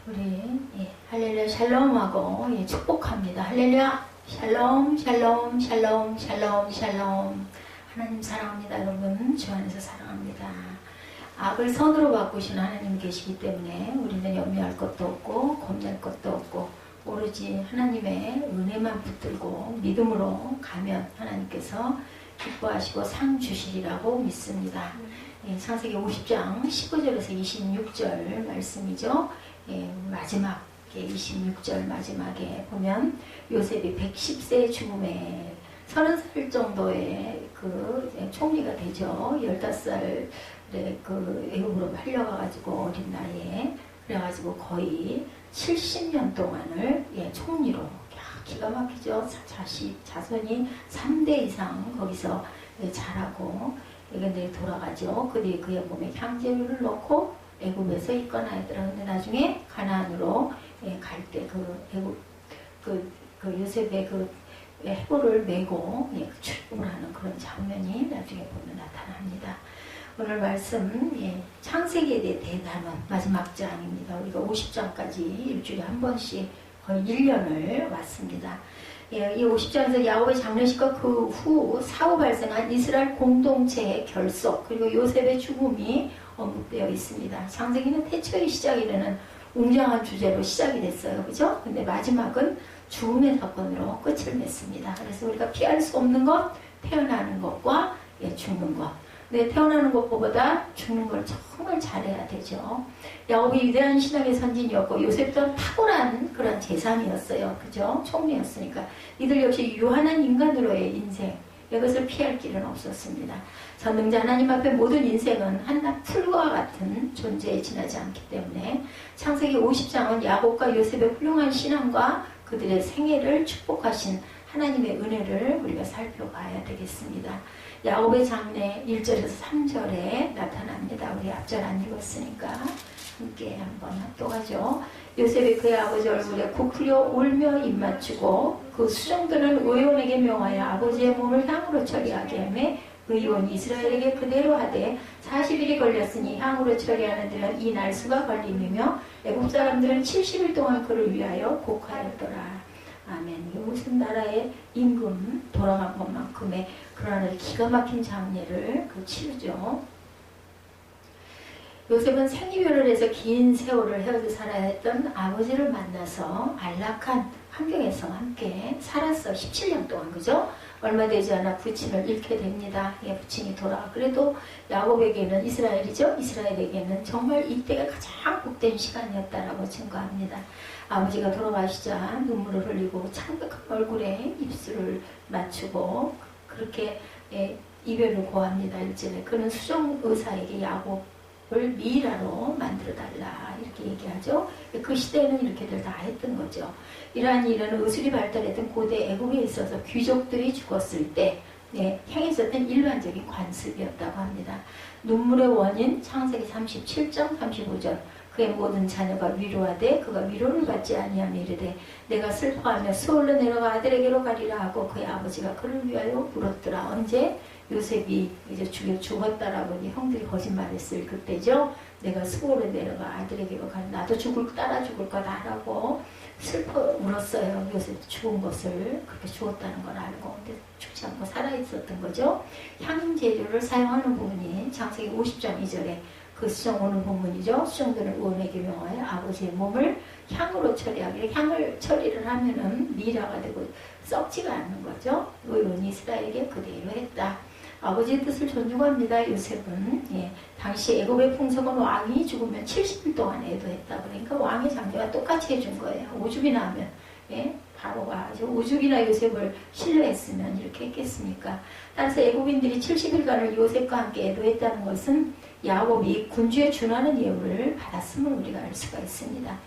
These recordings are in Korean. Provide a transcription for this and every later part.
우리 할렐루야 샬롬하고 축복합니다. 할렐루야 샬롬 샬롬 샬롬 샬롬 샬롬. 하나님 사랑합니다. 여러분 주 안에서 사랑합니다. 악을 선으로 바꾸시는 하나님 계시기 때문에 우리는 염려할 것도 없고 겁낼 것도 없고 오로지 하나님의 은혜만 붙들고 믿음으로 가면 하나님께서 기뻐하시고 상 주시리라고 믿습니다. 창세기 50장 15절에서 26절 말씀이죠. 마지막에 26절 마지막에 보면 요셉이 110세 죽음에 30살 정도의 그 총리가 되죠. 15살에 그 애국으로 팔려가가지고 어린 나이에 그래가지고 거의 70년 동안을 총리로 기가 막히죠. 자손이 3대 이상 거기서 자라고 근데 돌아가죠. 그뒤 그의 몸에 향제류를 넣고 애굽에서 입건하였더라. 근데 나중에 가나안으로 갈 때 그 요셉의 그 해골을 메고 출국을 하는 그런 장면이 나중에 보면 나타납니다. 오늘 말씀 창세기에 대해 대단한 마지막 장입니다. 우리가 50장까지 일주일에 한 번씩 거의 1년을 왔습니다. 이 50장에서 야곱의 장례식과 그 후 사후 발생한 이스라엘 공동체의 결속 그리고 요셉의 죽음이 언급되어 있습니다. 창세기는 태초의 시작이라는 웅장한 주제로 시작이 됐어요. 그죠? 근데 마지막은 죽음의 사건으로 끝을 맺습니다. 그래서 우리가 피할 수 없는 것, 태어나는 것과 죽는 것. 근데 태어나는 것보다 죽는 걸 정말 잘해야 되죠. 야곱이 위대한 신앙의 선진이었고 요셉도 탁월한 그런 재산이었어요. 그죠? 총리였으니까. 이들 역시 유한한 인간으로의 인생. 이것을 피할 길은 없었습니다. 전능자 하나님 앞에 모든 인생은 한낱 풀과 같은 존재에 지나지 않기 때문에 창세기 50장은 야곱과 요셉의 훌륭한 신앙과 그들의 생애를 축복하신 하나님의 은혜를 우리가 살펴봐야 되겠습니다. 야곱의 장래 1절에서 3절에 나타납니다. 우리 앞절 안 읽었으니까 함께 한번 합독하죠. 요셉이 그의 아버지 얼굴에 부풀려 울며 입맞추고 그 수종들은 의원에게 명하여 아버지의 몸을 향으로 처리하게 하며 의원이 이스라엘에게 그대로 하되 40일이 걸렸으니 향으로 처리하는 데는 이 날수가 걸림이며 애국 사람들은 70일 동안 그를 위하여 곡하였더라. 아멘. 무슨 나라의 임금 돌아간 것만큼의 그러한 기가 막힌 장례를 치르죠. 요셉은 생이별을 해서 긴 세월을 헤어져 살아야 했던 아버지를 만나서 안락한 환경에서 함께 살았어. 17년 동안. 그죠? 얼마 되지 않아 부친을 잃게 됩니다. 부친이 돌아가. 그래도 야곱에게는 이스라엘이죠. 이스라엘에게는 정말 이때가 가장 복된 시간이었다라고 증거합니다. 아버지가 돌아가시자 눈물을 흘리고 창백한 얼굴에 입술을 맞추고 그렇게 이별을 고합니다. 일절에 그는 수종 의사에게 야곱을 미라로 만들어달라 이렇게 얘기하죠. 그 시대에는 이렇게들 다 했던 거죠. 이러한 일은 의술이 발달했던 고대 애국에 있어서 귀족들이 죽었을 때 행했었던 일반적인 관습이었다고 합니다. 눈물의 원인 창세기 37장 35절 그의 모든 자녀가 위로하되 그가 위로를 받지 아니하며 이르되 내가 슬퍼하며 수월로 내려가 아들에게로 가리라 하고 그의 아버지가 그를 위하여 울었더라. 언제? 요셉이 이제 죽었다라고 형들이 거짓말했을 그때죠. 내가 수월로 내려가 아들에게로 가리 나도 따라 죽을 거다라고 슬퍼 울었어요. 요셉이 죽은 것을 그렇게 죽었다는 걸 알고 근데 죽지 않고 살아있었던 거죠. 향재료를 사용하는 부분이 창세기 50장 2절에 그 수정 오는 본문이죠. 수정들은 의원에게 명하여 아버지의 몸을 향으로 처리하기를 향을 처리를 하면은 미라가 되고 썩지가 않는 거죠. 의원이 이스라엘에게 그대로 했다. 아버지의 뜻을 존중합니다. 요셉은 당시 애굽의 풍속은 왕이 죽으면 70일 동안 애도했다. 그러니까 왕의 장례와 똑같이 해준 거예요. 오죽이나 하면 바로가 오죽이나 요셉을 신뢰했으면 이렇게 했겠습니까? 따라서 애굽인들이 70일간을 요셉과 함께 애도했다는 것은 야곱이 군주에 준하는 예우를 받았음을 우리가 알 수가 있습니다.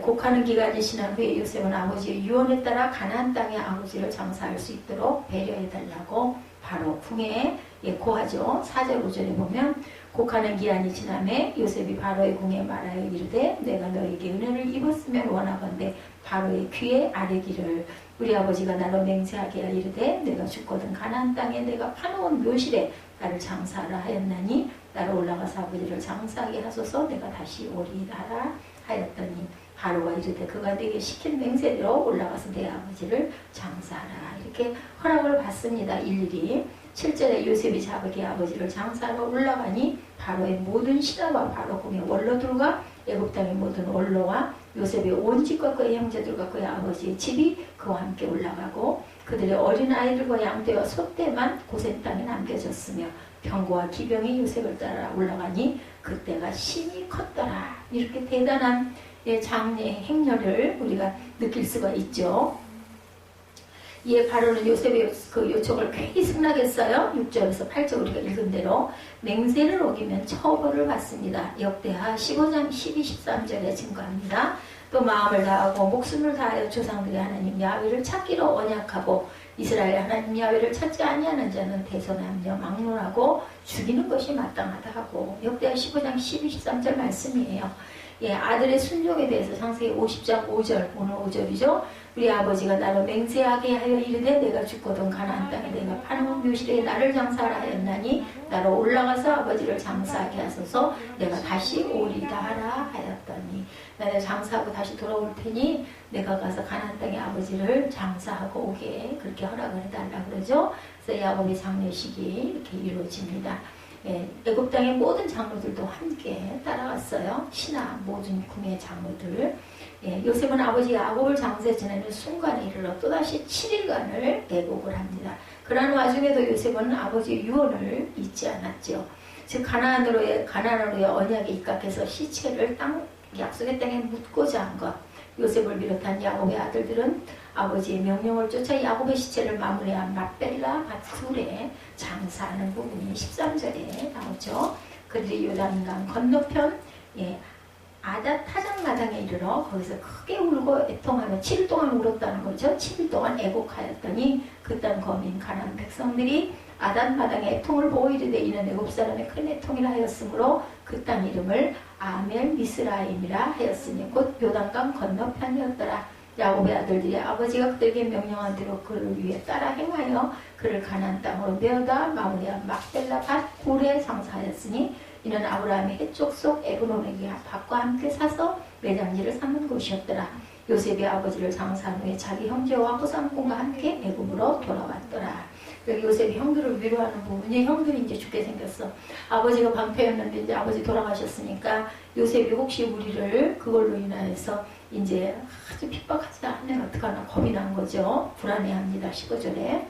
곡하는 기간이 지난 후에 요셉은 아버지의 유언에 따라 가나안 땅에 아버지를 장사할 수 있도록 배려해달라고 바로 궁에 고하죠. 4절 5절에 보면 곡하는 기한이 지남에 요셉이 바로의 궁에 말하여 이르되 내가 너에게 은혜를 입었으면 원하건대 바로의 귀에 아뢰기를 우리 아버지가 나로 맹세하게 하여 이르되 내가 죽거든 가나안 땅에 내가 파놓은 묘실에 나를 장사하라 하였나니 나로 올라가서 아버지를 장사하게 하소서 내가 다시 오리라 하였더니 바로가 이르되 그가 네게 시킨 맹세대로 올라가서 내 아버지를 장사하라. 이렇게 허락을 받습니다. 일일이. 7절에 요셉이 자기 아버지를 장사하러 올라가니 바로의 모든 신하와 바로 궁의 원로들과 애굽 땅의 모든 원로와 요셉의 온 집과 그의 형제들과 그의 아버지의 집이 그와 함께 올라가고 그들의 어린아이들과 양떼와 소떼만 고센 땅에 남겨졌으며 병거와 기병이 요셉을 따라 올라가니 그때가 심히 컸더라. 이렇게 대단한 장래의 행렬을 우리가 느낄 수가 있죠. 이에 바로는 요셉의 그 요청을 괜히 승낙했어요. 6절에서 8절 우리가 읽은 대로 맹세를 어기면 처벌을 받습니다. 역대하 15장 12, 13절에 증거합니다. 또 마음을 다하고 목숨을 다하여 조상들의 하나님 야훼를 찾기로 언약하고 이스라엘 하나님 야훼를 찾지 아니하는 자는 대선하며 막론하고 죽이는 것이 마땅하다 하고 역대하 15장 12, 13절 말씀이에요. 아들의 순종에 대해서 창세기 50장 5절, 오늘 5절이죠. 우리 아버지가 나를 맹세하게 하여 이르되 내가 죽거든 가나안 땅에 내가 파는 묘실에 나를 장사하라 하였나니 나로 올라가서 아버지를 장사하게 하소서 내가 다시 오리다 하라 하였더니 나를 장사하고 다시 돌아올 테니 내가 가서 가나안 땅에 아버지를 장사하고 오게 그렇게 허락을 해달라 그러죠. 그래서 야곱의 장례식이 이렇게 이루어집니다. 애굽 땅의 모든 장로들도 함께 따라갔어요. 신하 모든 궁의 장로들. 요셉은 아버지 야곱을 장사해 지내는 순간에 이르러 또다시 7일간을 애국을 합니다. 그러한 와중에도 요셉은 아버지의 유언을 잊지 않았죠. 즉 가나안으로의 언약에 입각해서 시체를 약속의 땅에 묻고자 한 것. 요셉을 비롯한 야곱의 아들들은 아버지의 명령을 쫓아 야곱의 시체를 마무리한 막벨라 밭굴에 장사하는 부분이 13절에 나오죠. 그들이 요단강 건너편 아닷 타작마당에 이르러 거기서 크게 울고 애통하며 7일 동안 울었다는 거죠. 7일 동안 애곡하였더니 그 땅 거민 가나안 백성들이 아닷 마당에 애통을 보고 이르되 이는 애굽 사람의 큰 애통이라 하였으므로 그 땅 이름을 아멜 미스라임이라 하였으니 곧 요단강 건너편이었더라. 야곱의 아들들이 아버지가 그들에게 명령한 대로 그를 위해 따라 행하여 그를 가나안 땅으로 메어다 마무리한 막벨라 밭 굴에 장사하였으니 이는 아브라함의 해쪽 속 에브론에게 밭과 함께 사서 매장지를 삼은 곳이었더라. 요셉이 아버지를 장사한 후에 자기 형제와 후삼공과 함께 애굽으로 돌아왔더라. 여기 요셉이 형들을 위로하는 부분이 형들이 이제 죽게 생겼어. 아버지가 방패였는데 이제 아버지 돌아가셨으니까 요셉이 혹시 우리를 그걸로 인하여서 이제 아주 핍박하지 않으면 어떡하나 겁이 난 거죠. 불안해합니다. 15절에.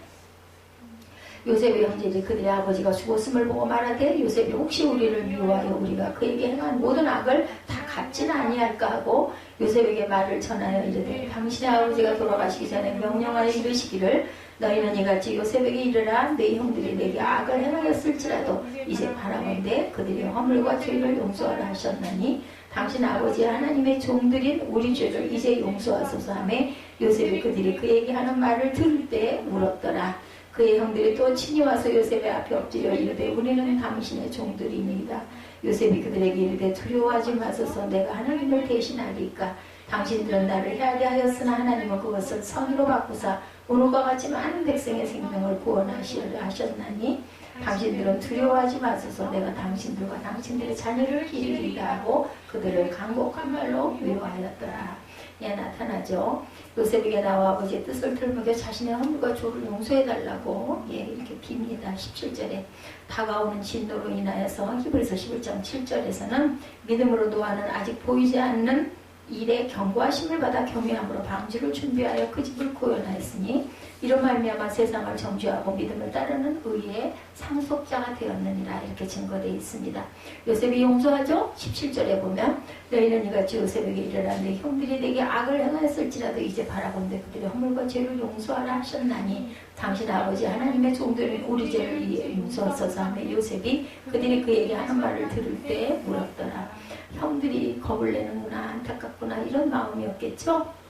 요셉의 형제들이 그들의 아버지가 죽었음을 보고 말하되 요셉이 혹시 우리를 미워하여 우리가 그에게 행한 모든 악을 다 갚지는 아니할까 하고 요셉에게 말을 전하여 이르되 당신의 아버지가 돌아가시기 전에 명령하여 이르시기를 너희는 이같이 요셉에게 이르라 내 형들이 내게 악을 행하였을지라도 이제 바라건대 그들의 허물과 죄를 용서하라 하셨나니 당신 아버지 하나님의 종들인 우리 죄를 이제 용서하소서 하며 요셉이 그들이 그에게 하는 말을 들을 때 울었더라. 그의 형들이 또 친히 와서 요셉의 앞에 엎드려 이르되 우리는 당신의 종들이니이다. 요셉이 그들에게 이르되 두려워하지 마소서 내가 하나님을 대신하리까. 당신들은 나를 해하게 하였으나 하나님은 그것을 선으로 바꾸사 오늘과 같이 많은 백성의 생명을 구원하시려 하셨나니 당신들은 두려워하지 마소서 내가 당신들과 당신들의 자녀를 기리리라 하고 그들을 간곡한 말로 위로하였더라. 나타나죠. 요셉에게 나와 아버지의 뜻을 들먹여 자신의 허물과 죄를 용서해달라고 이렇게 빕니다. 17절에 다가오는 진노로 인하여서 히브리서 11장 7절에서는 믿음으로 노아는 아직 보이지 않는 일에 경고하심을 받아 경외함으로 방주를 준비하여 그 집을 구원하였으니 이로 말미암아 세상을 정죄하고 믿음을 따르는 의의 상속자가 되었느니라 이렇게 증거되어 있습니다. 요셉이 용서하죠. 17절에 보면 너희는 이같이 요셉에게 이르라 내 형들이 내게 악을 행하였을지라도 이제 바라건대 그들의 허물과 죄를 용서하라 하셨나니 당신 아버지 하나님의 종들은 우리 죄를 위해 용서하소서 하며 요셉이 그들이 그에게 하는 말을 들을 때 물었더라. 형들이 겁을 내는구나 안타깝구나 이런 마음이었겠죠.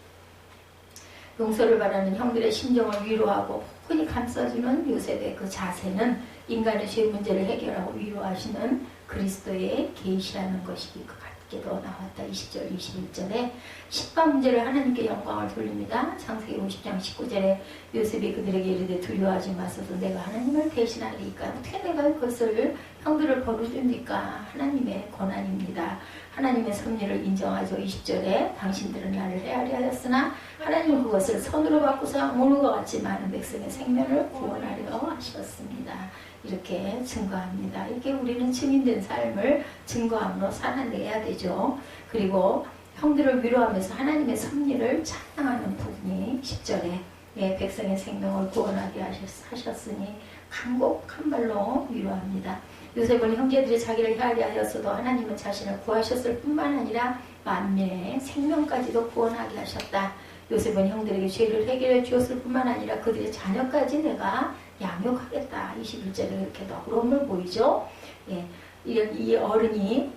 용서를 바라는 형들의 심정을 위로하고 포근히 감싸주는 요셉의 그 자세는 인간의 죄 문제를 해결하고 위로하시는 그리스도의 계시라는 것이 그 같게도 나왔다. 20절 21절에 십과 문제를 하나님께 영광을 돌립니다. 창세기 50장 19절에 요셉이 그들에게 이르되 두려워하지 마소서 내가 하나님을 대신하리까. 어떻게 내가 그것을 형들을 벌어줍니까? 하나님의 권한입니다. 하나님의 섭리를 인정하죠. 20절에 당신들은 나를 헤아려 하였으나 하나님은 그것을 선으로 바꾸사 오늘과 같이 많은 백성의 생명을 구원하려 하셨습니다. 이렇게 증거합니다. 이렇게 우리는 증인된 삶을 증거함으로 살아내야 되죠. 그리고 형들을 위로하면서 하나님의 섭리를 찬양하는 부분이 10절에 백성의 생명을 구원하게 하셨으니 간곡한 말로 위로합니다. 요셉은 형제들이 자기를 헤아려 하였어도 하나님은 자신을 구하셨을 뿐만 아니라 만민의 생명까지도 구원하게 하셨다. 요셉은 형들에게 죄를 해결해 주었을 뿐만 아니라 그들의 자녀까지 내가 양육하겠다. 21절에 이렇게 너그러움을 보이죠. 이 어른이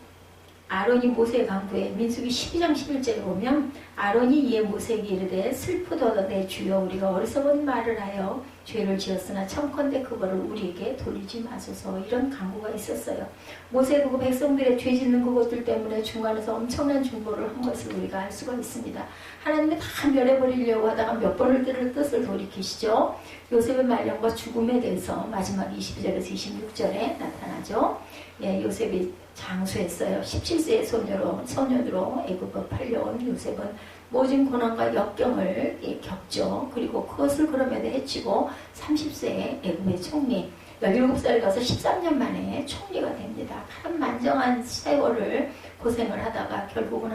아론이 모세의 강구에 민수기 12장 11절에 보면 아론이 이에 모세에게 이르되 슬프도다 내 주여 우리가 어리석은 말을 하여 죄를 지었으나 청컨대 그거를 우리에게 돌리지 마소서. 이런 강구가 있었어요. 모세도 그 백성들의 죄 짓는 그것들 때문에 중간에서 엄청난 중보를 한 것을 우리가 알 수가 있습니다. 하나님이 다 멸해버리려고 하다가 몇 번을 뜻을 돌이키시죠. 요셉의 말년과 죽음에 대해서 마지막 22절에서 26절에 나타나죠. 요셉이 장수했어요. 17세의 소년으로 애굽으로 팔려온 요셉은 모진 고난과 역경을 겪죠. 그리고 그것을 그럼에도 해치고 30세에 애굽의 총리, 17살 가서 13년 만에 총리가 됩니다. 파란만장한 세월을 고생을 하다가 결국은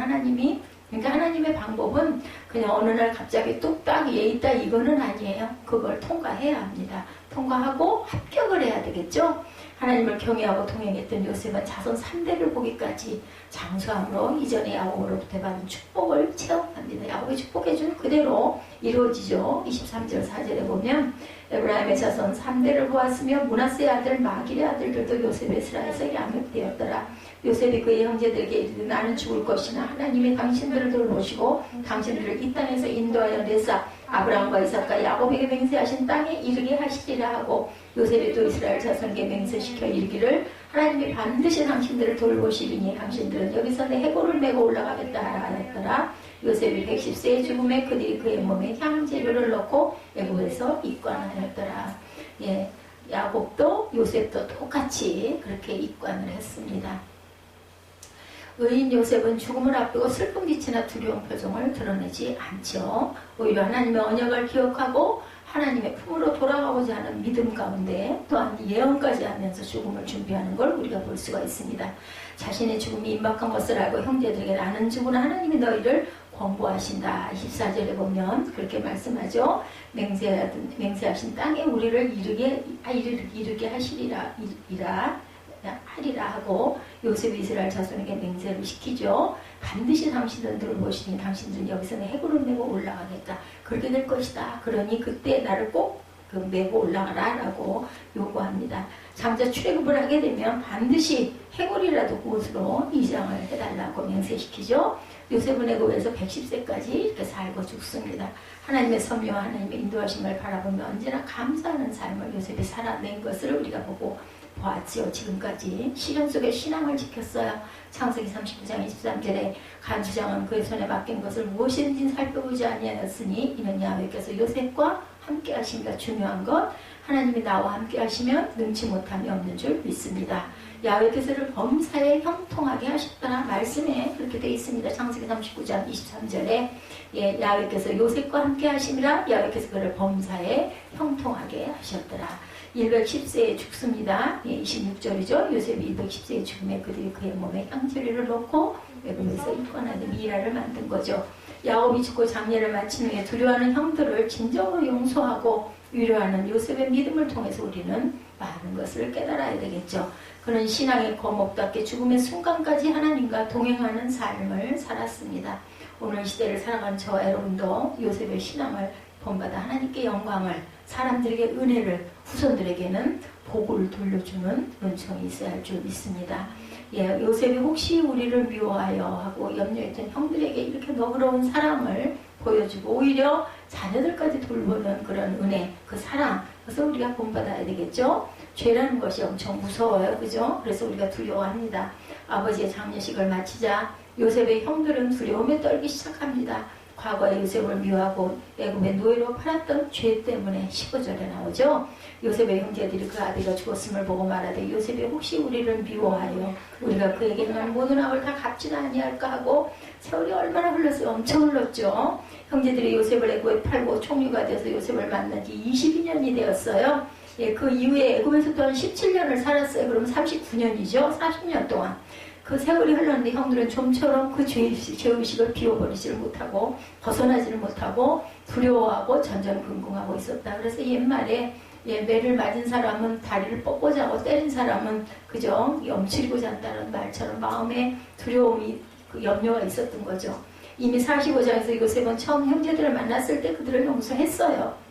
그러니까 하나님의 방법은 그냥 어느 날 갑자기 뚝딱 얘 있다 이거는 아니에요. 그걸 통과해야 합니다. 통과하고 합격을 해야 되겠죠. 하나님을 경외하고 동행했던 요셉은 자손 3대를 보기까지 장수함으로 이전에 야곱으로부터 받은 축복을 체험합니다. 야곱이 축복해준 그대로 이루어지죠. 23절 4절에 보면 에브라임의 자손 3대를 보았으며 므낫세의 아들 마길의 아들들도 요셉의 스라에서 양육되었더라. 요셉이 그의 형제들에게 이르되 나는 죽을 것이나 하나님이 당신들을 돌보시고 당신들을 이 땅에서 인도하여 내사 아브라함과 이삭과 야곱에게 맹세하신 땅에 이르게 하시리라 하고 요셉이 또 이스라엘 자손에게 맹세시켜 이르기를 하나님이 반드시 당신들을 돌보시리니 당신들은 여기서 내 해골을 메고 올라가겠다 하였더라. 요셉이 110세의 죽음에 그들이 그의 몸에 향재료를 넣고 애굽에서 입관하였더라. 야곱도 요셉도 똑같이 그렇게 입관을 했습니다. 의인 요셉은 죽음을 앞두고 슬픈 빛이나 두려운 표정을 드러내지 않죠. 오히려 하나님의 언약을 기억하고 하나님의 품으로 돌아가고자 하는 믿음 가운데 또한 예언까지 하면서 죽음을 준비하는 걸 우리가 볼 수가 있습니다. 자신의 죽음이 임박한 것을 알고 형제들에게 나는 죽으나 하나님이 너희를 권고하신다. 24절에 보면 그렇게 말씀하죠. 맹세하신 땅에 우리를 이르게 하리라 하고 요셉이 이스라엘 자손에게 맹세를 시키죠. 반드시 당신들을 보시니 당신들은 여기서는 해골을 메고 올라가겠다. 그렇게 될 것이다. 그러니 그때 나를 꼭 메고 올라가라 라고 요구합니다. 장차 출애굽을 하게 되면 반드시 해골이라도 그곳으로 이장을 해달라고 맹세시키죠. 요셉은 애굽에서 110세까지 이렇게 살고 죽습니다. 하나님의 섭리와 하나님의 인도하심을 바라보며 언제나 감사하는 삶을 요셉이 살아낸 것을 우리가 보았지요. 지금까지 시련 속에 신앙을 지켰어요. 창세기 39장 23절에 간수장은 그의 손에 맡긴 것을 무엇이든지 살펴보지 아니하였으니 이는 야훼께서 요셉과 함께 하심이다. 중요한 것 하나님이 나와 함께 하시면 능치 못함이 없는 줄 믿습니다. 야훼께서를 범사에 형통하게 하셨더라. 말씀에 그렇게 되어 있습니다. 창세기 39장 23절에 야훼께서 요셉과 함께 하심이라 야훼께서 그를 범사에 형통하게 하셨더라. 110세에 죽습니다. 26절이죠. 요셉이 210세에 죽음에 그들이 그의 몸에 향재료를 넣고 애굽에서 입관하는 미라를 만든 거죠. 야곱이 죽고 장례를 마친 후에 두려워하는 형들을 진정으로 용서하고 위로하는 요셉의 믿음을 통해서 우리는 많은 것을 깨달아야 되겠죠. 그는 신앙의 거목답게 죽음의 순간까지 하나님과 동행하는 삶을 살았습니다. 오늘 시대를 살아간 저와 여러분도 요셉의 신앙을 본받아 하나님께 영광을, 사람들에게 은혜를, 후손들에게는 복을 돌려주는 은총이 있어야 할 줄 믿습니다. 요셉이 혹시 우리를 미워하여 하고 염려했던 형들에게 이렇게 너그러운 사랑을 보여주고 오히려 자녀들까지 돌보는 그런 은혜, 그 사랑, 그래서 우리가 본받아야 되겠죠. 죄라는 것이 엄청 무서워요. 그죠? 그래서 우리가 두려워합니다. 아버지의 장례식을 마치자 요셉의 형들은 두려움에 떨기 시작합니다. 과거에 요셉을 미워하고 애굽의 노예로 팔았던 죄 때문에 15절에 나오죠. 요셉의 형제들이 그 아비가 죽었음을 보고 말하되 요셉이 혹시 우리를 미워하여 우리가 그에게 행한 모든 악을 다 갚지는 아니할까 하고 세월이 얼마나 흘렀어요. 엄청 흘렀죠. 형제들이 요셉을 애굽에 팔고 총리가 돼서 요셉을 만난 지 22년이 되었어요. 예, 그 이후에 애굽에서 또한 17년을 살았어요. 그럼 39년이죠. 40년 동안. 그 세월이 흘렀는데 형들은 좀처럼 그 죄의식을 비워버리지를 못하고 벗어나지를 못하고 두려워하고 전전긍긍하고 있었다. 그래서 옛말에 매를 맞은 사람은 다리를 뻗고 자고 때린 사람은 그저 염치리고 잔다는 말처럼 마음에 두려움이 그 염려가 있었던 거죠. 이미 45장에서 요셉은 처음 형제들을 만났을 때 그들을 용서했어요.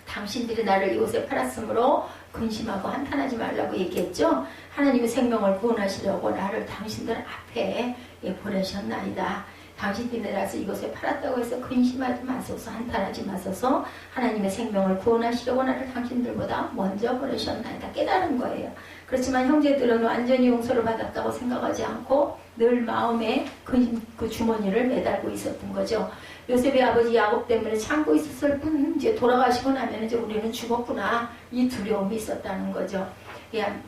당신들이 나를 요셉 팔았으므로 근심하고 한탄하지 말라고 얘기했죠. 하나님의 생명을 구원하시려고 나를 당신들 앞에 보내셨나이다. 당신들이 나서 이곳에 팔았다고 해서 근심하지 마소서, 한탄하지 마소서. 하나님의 생명을 구원하시려고 나를 당신들보다 먼저 보내셨나이다. 깨달은 거예요. 그렇지만 형제들은 완전히 용서를 받았다고 생각하지 않고 늘 마음에 그 주머니를 매달고 있었던 거죠. 요셉의 아버지 야곱 때문에 참고 있었을 뿐 이제 돌아가시고 나면 이제 우리는 죽었구나, 이 두려움이 있었다는 거죠. 그냥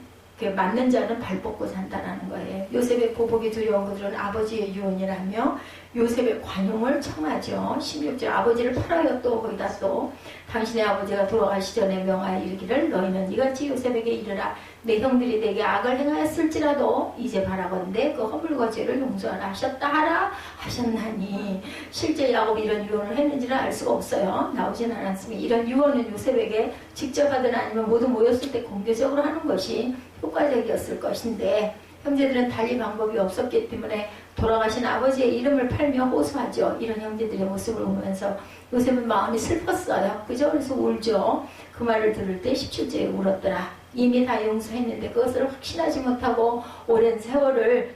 맞는 자는 발 뻗고 산다라는 거예요. 요셉의 보복이 두려운 그들은 아버지의 유언이라며 요셉의 관용을 청하죠. 16절 아버지를 팔아요. 또 거기다 또 당신의 아버지가 돌아가시 전에 명하여 이르기를 너희는 이같이 요셉에게 이르라. 내 형들이 내게 악을 행하였을지라도 이제 바라건대 그 허물과 죄를 용서하라 하셨다 하라 하셨나니. 실제 야곱이 이런 유언을 했는지는 알 수가 없어요. 나오진 않았으니 이런 유언은 요셉에게 직접 하든 아니면 모두 모였을 때 공개적으로 하는 것이 효과적이었을 것인데 형제들은 달리 방법이 없었기 때문에 돌아가신 아버지의 이름을 팔며 호소하죠. 이런 형제들의 모습을 보면서 요셉은 마음이 슬펐어요. 그죠? 그래서 울죠. 그 말을 들을 때 17절에 울었더라. 이미 다 용서했는데 그것을 확신하지 못하고 오랜 세월을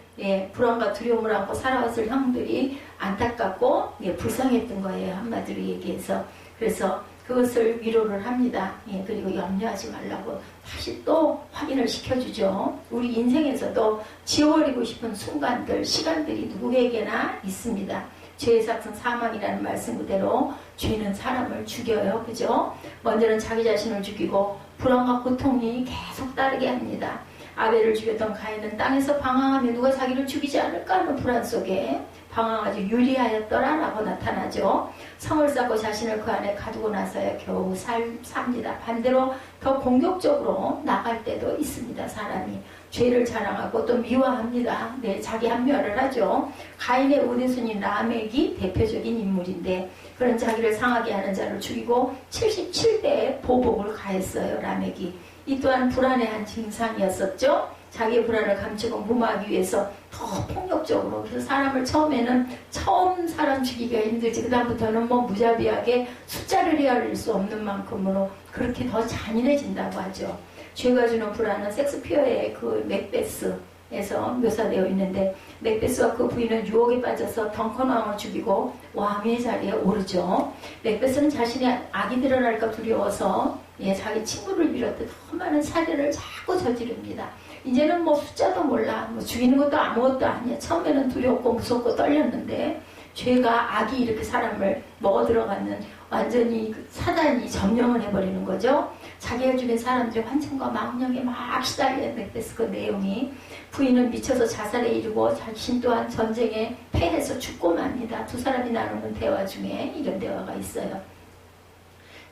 불안과 두려움을 안고 살아왔을 형들이 안타깝고 불쌍했던 거예요. 한마디로 얘기해서. 그래서 그것을 위로를 합니다. 그리고 염려하지 말라고 다시 또 확인을 시켜주죠. 우리 인생에서도 지워버리고 싶은 순간들, 시간들이 누구에게나 있습니다. 죄의 삭은 사망이라는 말씀 그대로 죄는 사람을 죽여요. 그죠? 먼저는 자기 자신을 죽이고 불안과 고통이 계속 따르게 합니다. 아벨을 죽였던 가인은 땅에서 방황하며 누가 자기를 죽이지 않을까 하는 불안 속에 방황하지 유리하였더라라고 나타나죠. 성을 쌓고 자신을 그 안에 가두고 나서야 겨우 삽니다. 반대로 더 공격적으로 나갈 때도 있습니다. 사람이 죄를 자랑하고 또 미워합니다. 자기 합리화를 하죠. 가인의 우대순인 라멕이 대표적인 인물인데 그런 자기를 상하게 하는 자를 죽이고 77대의 보복을 가했어요. 라멕이. 이 또한 불안의 한 증상이었었죠. 자기의 불안을 감추고 무마하기 위해서 더 폭력적으로. 그래서 사람을 처음에는 처음 사람 죽이기가 힘들지 그 다음부터는 무자비하게 숫자를 헤아릴 수 없는 만큼으로 그렇게 더 잔인해진다고 하죠. 죄가 주는 불안은 섹스피어의 그 맥베스에서 묘사되어 있는데 맥베스와 그 부인은 유혹에 빠져서 덩컨 왕을 죽이고 왕의 자리에 오르죠. 맥베스는 자신의 악이 드러날까 두려워서 자기 친구를 비롯해 더 많은 살인을 자꾸 저지릅니다. 이제는 숫자도 몰라. 죽이는 것도 아무것도 아니야. 처음에는 두렵고 무섭고 떨렸는데 죄가 악이 이렇게 사람을 먹어 들어가는 완전히 사단이 점령을 해버리는 거죠. 자기가 죽인 사람들의 환청과 망령에 막 시달리는 맥베스 그 내용이 부인은 미쳐서 자살에 이르고 자신 또한 전쟁에 패해서 죽고 맙니다. 두 사람이 나누는 대화 중에 이런 대화가 있어요.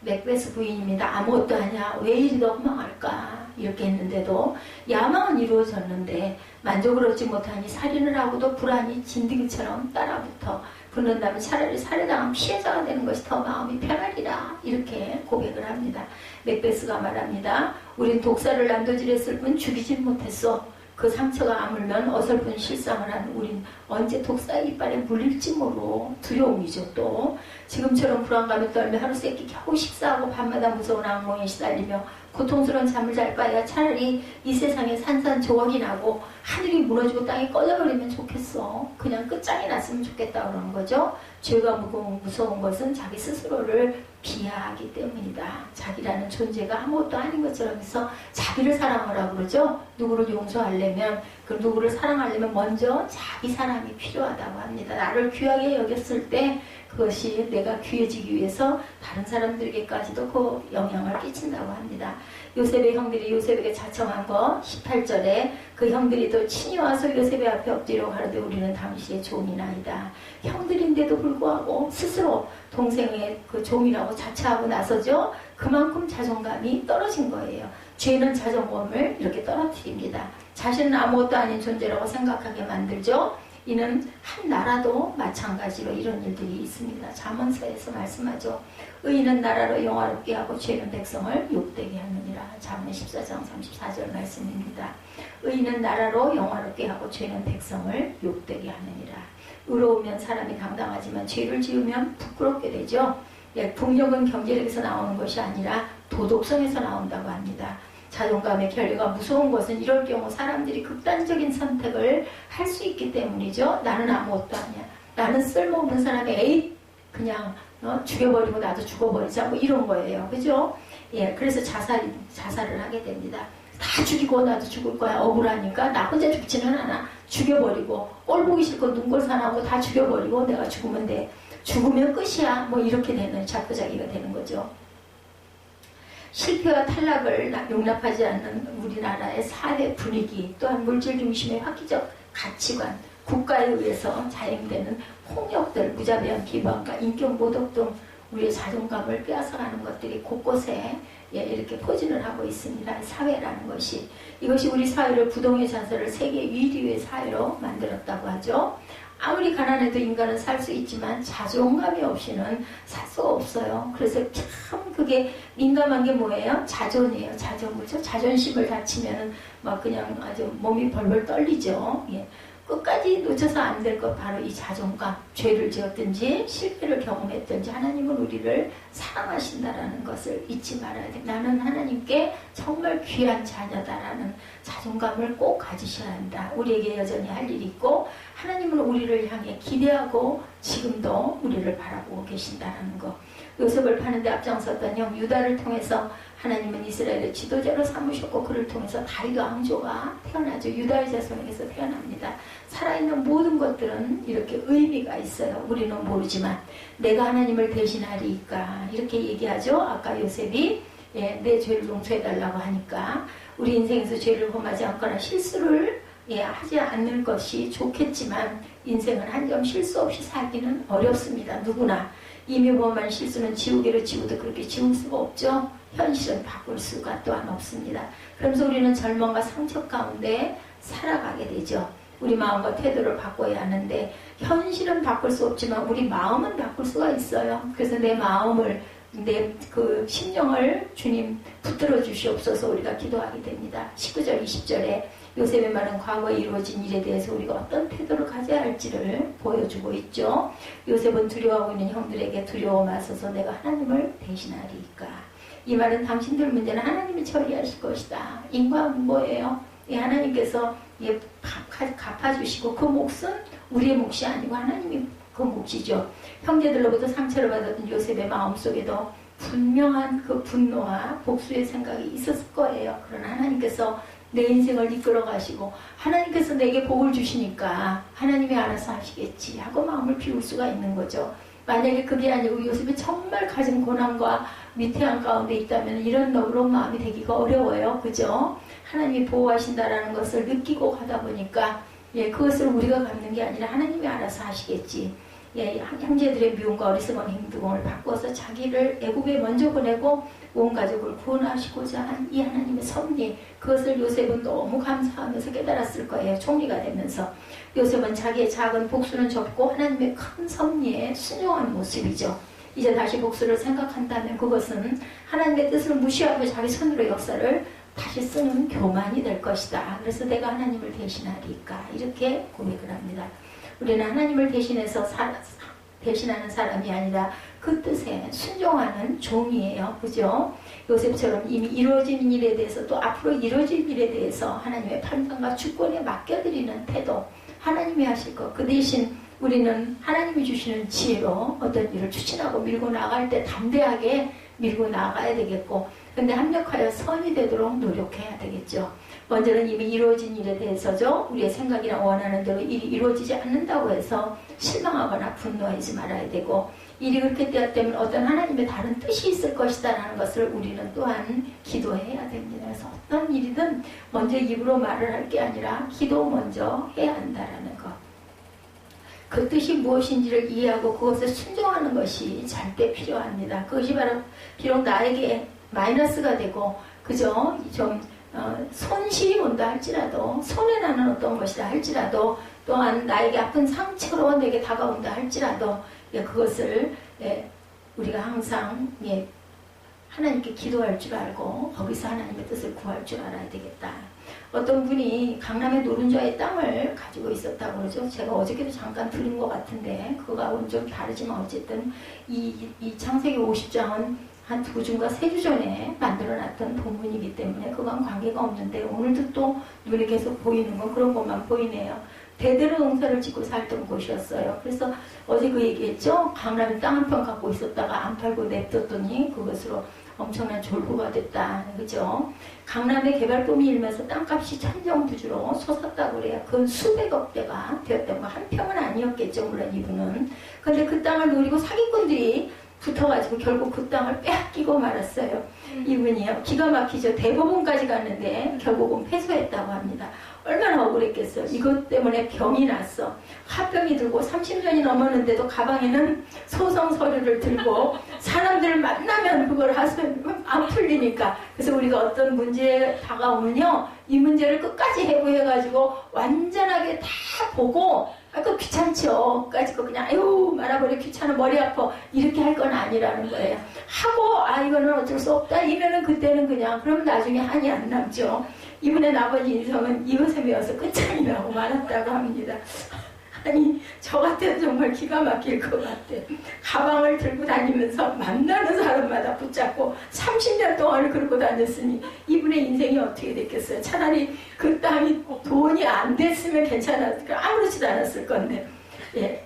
맥베스 부인입니다. 아무것도 아니야. 왜 이리 엉망할까? 이렇게 했는데도 야망은 이루어졌는데 만족을 얻지 못하니 살인을 하고도 불안이 진드기처럼 따라붙어 붙는다면 차라리 살해당한 피해자가 되는 것이 더 마음이 편하리라. 이렇게 고백을 합니다. 맥베스가 말합니다. 우린 독사를 난도질했을 뿐 죽이진 못했어. 그 상처가 아물면 어설픈 실상을 한 우린 언제 독사의 이빨에 물릴지 모르고 두려움이죠. 또 지금처럼 불안감에 떨며 하루 세끼 겨우 식사하고 밤마다 무서운 악몽에 시달리며 고통스러운 잠을 잘 바야 차라리 이 세상에 산산조각이 나고 하늘이 무너지고 땅이 꺼져버리면 좋겠어. 그냥 끝장이 났으면 좋겠다 그러는 거죠. 죄가 무서운 것은 자기 스스로를 비하하기 때문이다. 자기라는 존재가 아무것도 아닌 것처럼 해서 자기를 사랑하라고 그러죠. 누구를 용서하려면 그 누구를 사랑하려면 먼저 자기 사랑이 필요하다고 합니다. 나를 귀하게 여겼을 때 그것이 내가 귀해지기 위해서 다른 사람들에게까지도 그 영향을 끼친다고 합니다. 요셉의 형들이 요셉에게 자청한 거 18절에 그 형들이 또 친히 와서 요셉의 앞에 엎드려 가로되 우리는 당시의 종이나이다. 형들인데도 불구하고 스스로 동생의 그 종이라고 자처하고 나서죠. 그만큼 자존감이 떨어진 거예요. 죄는 자존감을 이렇게 떨어뜨립니다. 자신은 아무것도 아닌 존재라고 생각하게 만들죠. 이는 한 나라도 마찬가지로 이런 일들이 있습니다. 잠언서에서 말씀하죠. 의인은 나라로 영화롭게 하고 죄는 백성을 욕되게 하느니라. 잠언 14장 34절 말씀입니다. 의인은 나라로 영화롭게 하고 죄는 백성을 욕되게 하느니라. 의로우면 사람이 당당하지만 죄를 지으면 부끄럽게 되죠. 예, 폭력은 경제력에서 나오는 것이 아니라 도덕성에서 나온다고 합니다. 자존감의 결여가 무서운 것은 이럴 경우 사람들이 극단적인 선택을 할 수 있기 때문이죠. 나는 아무것도 아니야. 나는 쓸모없는 사람이 에이 그냥 죽여버리고 나도 죽어버리자 뭐 이런 거예요. 그죠? 예, 그래서 자살을 하게 됩니다. 다 죽이고 나도 죽을 거야. 억울하니까 나 혼자 죽지는 않아. 죽여버리고 꼴 보기 싫고 눈꼴 사나고 다 죽여버리고 내가 죽으면 돼. 죽으면 끝이야. 뭐 이렇게 되는 자포자기가 되는 거죠. 실패와 탈락을 용납하지 않는 우리나라의 사회 분위기, 또한 물질 중심의 획기적 가치관, 국가에 의해서 자행되는 폭력들, 무자비한 비방과 인격 모독 등 우리의 자존감을 빼앗아가는 것들이 곳곳에 이렇게 포진을 하고 있습니다. 사회라는 것이. 이것이 우리 사회를 부동의 자세를 세계 위류의 사회로 만들었다고 하죠. 아무리 가난해도 인간은 살 수 있지만 자존감이 없이는 살 수가 없어요. 그래서 참 그게 민감한 게 뭐예요? 자존이에요. 자존, 그렇죠? 자존심을 다치면은 막 그냥 아주 몸이 벌벌 떨리죠. 예. 끝까지 놓쳐서 안 될 것 바로 이 자존감. 죄를 지었든지 실패를 경험했든지 하나님은 우리를 사랑하신다라는 것을 잊지 말아야 돼. 나는 하나님께 정말 귀한 자녀다라는 자존감을 꼭 가지셔야 한다. 우리에게 여전히 할 일이 있고 하나님은 우리를 향해 기대하고 지금도 우리를 바라보고 계신다라는 것. 요셉을 파는데 앞장섰던 형 유다를 통해서 하나님은 이스라엘의 지도자로 삼으셨고 그를 통해서 다윗 왕조가 태어나죠. 유다의 자손에게서 태어납니다. 살아있는 모든 것들은 이렇게 의미가 있어요. 우리는 모르지만 내가 하나님을 대신하리이까 이렇게 얘기하죠. 아까 요셉이 내 죄를 용서해달라고 하니까 우리 인생에서 죄를 범하지 않거나 실수를 하지 않는 것이 좋겠지만 인생은 한 점 실수 없이 살기는 어렵습니다. 누구나. 이미 범한 실수는 지우개로 지우도 그렇게 지울 수가 없죠. 현실은 바꿀 수가 또한 없습니다. 그러면서 우리는 절망과 상처 가운데 살아가게 되죠. 우리 마음과 태도를 바꿔야 하는데 현실은 바꿀 수 없지만 우리 마음은 바꿀 수가 있어요. 그래서 내 마음을 내 그 심령을 주님 붙들어 주시옵소서 우리가 기도하게 됩니다. 19절 20절에 요셉의 말은 과거에 이루어진 일에 대해서 우리가 어떤 태도를 가져야 할지를 보여주고 있죠. 요셉은 두려워하고 있는 형들에게 두려워 마소서 내가 하나님을 대신하리이까. 이 말은 당신들 문제는 하나님이 처리하실 것이다. 인과는 뭐예요? 하나님께서 갚아주시고 그 몫은 우리의 몫이 아니고 하나님이 그 몫이죠. 형제들로부터 상처를 받았던 요셉의 마음속에도 분명한 그 분노와 복수의 생각이 있었을 거예요. 그러나 하나님께서 내 인생을 이끌어 가시고 하나님께서 내게 복을 주시니까 하나님이 알아서 하시겠지 하고 마음을 비울 수가 있는 거죠. 만약에 그게 아니고 요셉이 정말 가진 고난과 위태한 가운데 있다면 이런 너그러운 마음이 되기가 어려워요. 그죠? 하나님이 보호하신다라는 것을 느끼고 가다 보니까 그것을 우리가 갚는 게 아니라 하나님이 알아서 하시겠지. 형제들의 미움과 어리석은 행동을 바꿔서 자기를 애굽에 먼저 보내고 온 가족을 구원하시고자 한 이 하나님의 섭리, 그것을 요셉은 너무 감사하면서 깨달았을 거예요. 총리가 되면서. 요셉은 자기의 작은 복수는 접고 하나님의 큰 섭리에 순종한 모습이죠. 이제 다시 복수를 생각한다면 그것은 하나님의 뜻을 무시하고 자기 손으로 역사를 다시 쓰는 교만이 될 것이다. 그래서 내가 하나님을 대신하리까 이렇게 고백을 합니다. 우리는 하나님을 대신해서 대신하는 사람이 아니라 그 뜻에 순종하는 종이에요. 그죠? 요셉처럼 이미 이루어진 일에 대해서 또 앞으로 이루어질 일에 대해서 하나님의 판단과 주권에 맡겨드리는 태도, 하나님이 하실 것. 그 대신 우리는 하나님이 주시는 지혜로 어떤 일을 추진하고 밀고 나갈 때 담대하게 밀고 나가야 되겠고, 근데 합력하여 선이 되도록 노력해야 되겠죠. 먼저는 이미 이루어진 일에 대해서죠. 우리의 생각이나 원하는 대로 일이 이루어지지 않는다고 해서 실망하거나 분노하지 말아야 되고, 일이 그렇게 되었다면 어떤 하나님의 다른 뜻이 있을 것이다 라는 것을 우리는 또한 기도해야 됩니다. 그래서 어떤 일이든 먼저 입으로 말을 할 게 아니라 기도 먼저 해야 한다라는 것. 그 뜻이 무엇인지를 이해하고 그것을 순종하는 것이 절대 필요합니다. 그것이 바로 비록 나에게 마이너스가 되고 그저 좀 손실이 온다 할지라도, 손해나는 어떤 것이다 할지라도, 또한 나에게 아픈 상처로 내게 다가온다 할지라도 그것을 우리가 항상 하나님께 기도할 줄 알고 거기서 하나님의 뜻을 구할 줄 알아야 되겠다. 어떤 분이 강남의 노른자의 땅을 가지고 있었다고 그러죠. 제가 어저께도 잠깐 들은 것 같은데 그거하고는 좀 다르지만 어쨌든 이 창세기 50장은 한 2주인가 3주 전에 만들어놨던 본문이기 때문에 그건 관계가 없는데 오늘도 또 눈에 계속 보이는 건 그런 것만 보이네요. 대대로 농사를 짓고 살던 곳이었어요. 그래서 어제 그 얘기했죠. 강남에 땅 한 평 갖고 있었다가 안 팔고 냅뒀더니 그것으로 엄청난 졸부가 됐다. 그죠? 강남의 개발붐이 일면서 땅값이 천정부지로 솟았다고 그래요. 그건 수백억 대가 되었던 거. 한 평은 아니었겠죠. 물론 이분은. 근데 그 땅을 노리고 사기꾼들이 붙어가지고 결국 그 땅을 빼앗기고 말았어요. 이분이요. 기가 막히죠. 대법원까지 갔는데 결국은 패소했다고 합니다. 얼마나 억울했겠어요. 이것 때문에 병이 났어. 화병이 들고 30년이 넘었는데도 가방에는 소송 서류를 들고 사람들을 만나면 그걸 하면 안 풀리니까. 그래서 우리가 어떤 문제에 다가오면요. 이 문제를 끝까지 해부해가지고 완전하게 다 보고 그 귀찮죠. 까짓 거 그냥 아유 말아버려 귀찮아 머리 아파 이렇게 할 건 아니라는 거예요. 하고 이거는 어쩔 수 없다 이러면 그때는 그냥 그러면 나중에 한이 안 남죠. 이분의 나머지 인성은 이것에 매어서 끝장이 나고 말았다고 합니다. 아니 저 같아도 정말 기가 막힐 것 같아. 가방을 들고 다니면서 만나는 사람마다 붙잡고 30년 동안을 그러고 다녔으니 이분의 인생이 어떻게 됐겠어요. 차라리 그 땅이 돈이 안 됐으면 괜찮았을까. 아무렇지도 않았을 건데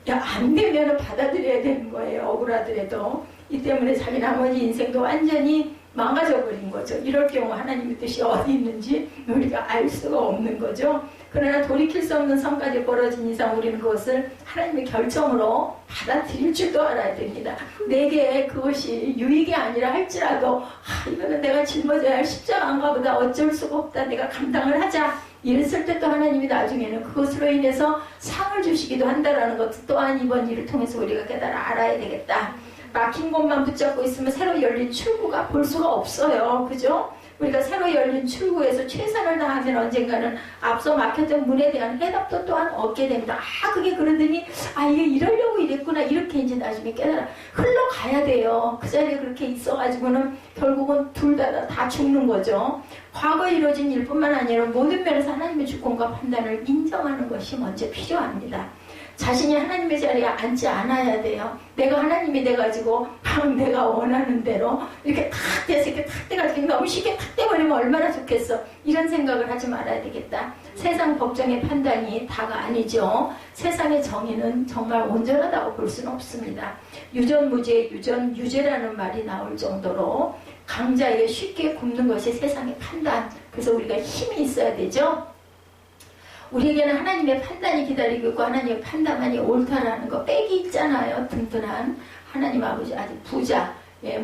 안 되면 받아들여야 되는 거예요. 억울하더라도. 이 때문에 자기 나머지 인생도 완전히 망가져버린 거죠. 이럴 경우 하나님의 뜻이 어디 있는지 우리가 알 수가 없는 거죠. 그러나 돌이킬 수 없는 선까지 벌어진 이상 우리는 그것을 하나님의 결정으로 받아들일 줄도 알아야 됩니다. 내게 그것이 유익이 아니라 할지라도 이거는 내가 짊어져야 할 십자가인가 보다 어쩔 수가 없다. 내가 감당을 하자. 이랬을 때 또 하나님이 나중에는 그것으로 인해서 상을 주시기도 한다는 것도 또한 이번 일을 통해서 우리가 깨달아 알아야 되겠다. 막힌 곳만 붙잡고 있으면 새로 열린 출구가 볼 수가 없어요. 그죠? 우리가 새로 열린 출구에서 최선을 다하면 언젠가는 앞서 막혔던 문에 대한 해답도 또한 얻게 됩니다. 그게 그러더니 이게 이러려고 이랬구나 이렇게 이제 나중에 깨달아 흘러가야 돼요. 그 자리에 그렇게 있어가지고는 결국은 둘 다 죽는 거죠. 과거에 이루어진 일뿐만 아니라 모든 면에서 하나님의 주권과 판단을 인정하는 것이 먼저 필요합니다. 자신이 하나님의 자리에 앉지 않아야 돼요. 내가 하나님이 돼가지고 내가 원하는 대로 이렇게 탁 돼서 이렇게 탁 돼가지고 너무 쉽게 탁 돼버리면 얼마나 좋겠어. 이런 생각을 하지 말아야 되겠다. 세상 법정의 판단이 다가 아니죠. 세상의 정의는 정말 온전하다고 볼 수는 없습니다. 유전무죄, 유전유죄라는 말이 나올 정도로 강자에게 쉽게 굽는 것이 세상의 판단. 그래서 우리가 힘이 있어야 되죠. 우리에게는 하나님의 판단이 기다리고 있고 하나님의 판단만이 옳다라는 거 빽이 있잖아요. 든든한 하나님 아버지 아주 부자,